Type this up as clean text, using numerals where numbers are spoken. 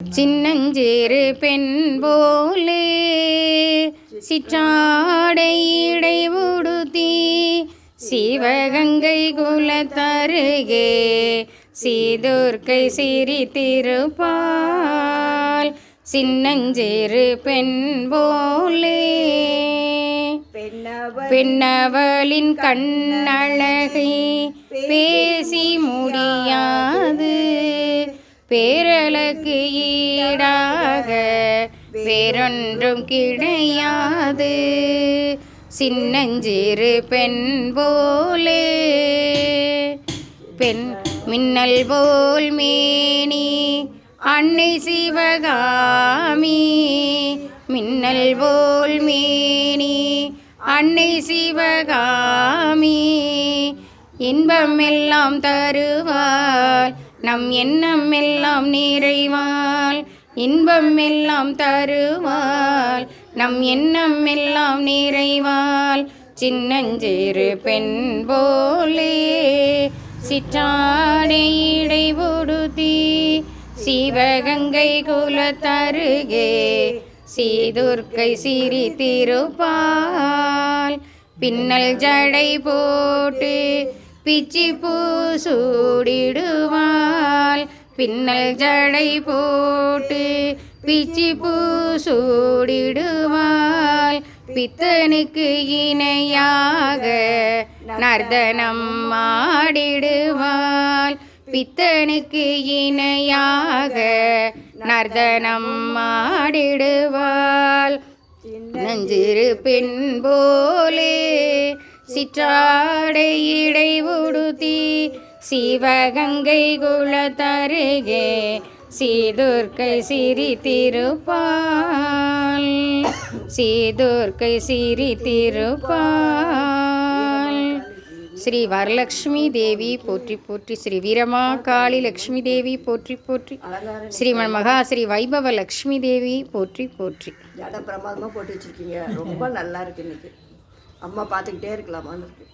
சின்னஞ்சேறு பெண் போலே சிற்றாடை இடை உடுத்தி சிவகங்கை குலத்தருகே சீதுர்க்கை சிரித்திருப்பாள். சின்னஞ்சேறு பெண் போலே பெண்ணவளின் கண்ணழகை பேசி முடியாது, பேரழகு ஈடாக வேறொன்றும் கிடையாது. சின்னஞ்சிறு பெண் போலே பெண் மின்னல் போல் மேனி அன்னை சிவகாமி, மின்னல் போல் மேனி அன்னை சிவகாமி, இன்பம் எல்லாம் தருவாள் நம் எண்ணம் எல்லாம் நிறைவாள். இன்பம் எல்லாம் தருவாள் நம் எண்ணம் எல்லாம் நிறைவாள். சின்னஞ்சேறு பெண் போலே சிற்றாடை இடை உடுத்தி சிவகங்கை குலத்தருகே சீதுர்க்கை சிரித்திருப்பாள். பின்னல் ஜடை போட்டு பிச்சி பூ சூடிடுவாள், பின்னல் ஜடை போட்டு பிச்சி பூ சூடிடுவாள். பித்தனுக்கு இணையாக நர்தனம் ஆடிடுவாள், பித்தனுக்கு இணையாக நர்தனம் ஆடிடுவாள். நஞ்சிறு பெண் போலே சிற்றாடை இடை உடுத்தி சிவகங்கை குலத்தருகே சீதுர்க்கை சிரித்திருப்பாள், சீதுர்க்கை சிரித்திருப்பாள். ஸ்ரீ வரலக்ஷ்மி தேவி போற்றி போற்றி, ஸ்ரீ வீரமா காளி லக்ஷ்மி தேவி போற்றி போற்றி, ஸ்ரீமன் மகா ஸ்ரீ வைபவ லக்ஷ்மி தேவி போற்றி போற்றி. பிரமாதமாக போட்டு வச்சுருக்கீங்க, ரொம்ப நல்லா இருக்கு. இன்னைக்கு அம்மா பார்த்துக்கிட்டே இருக்கலாமான்னு இருக்கு.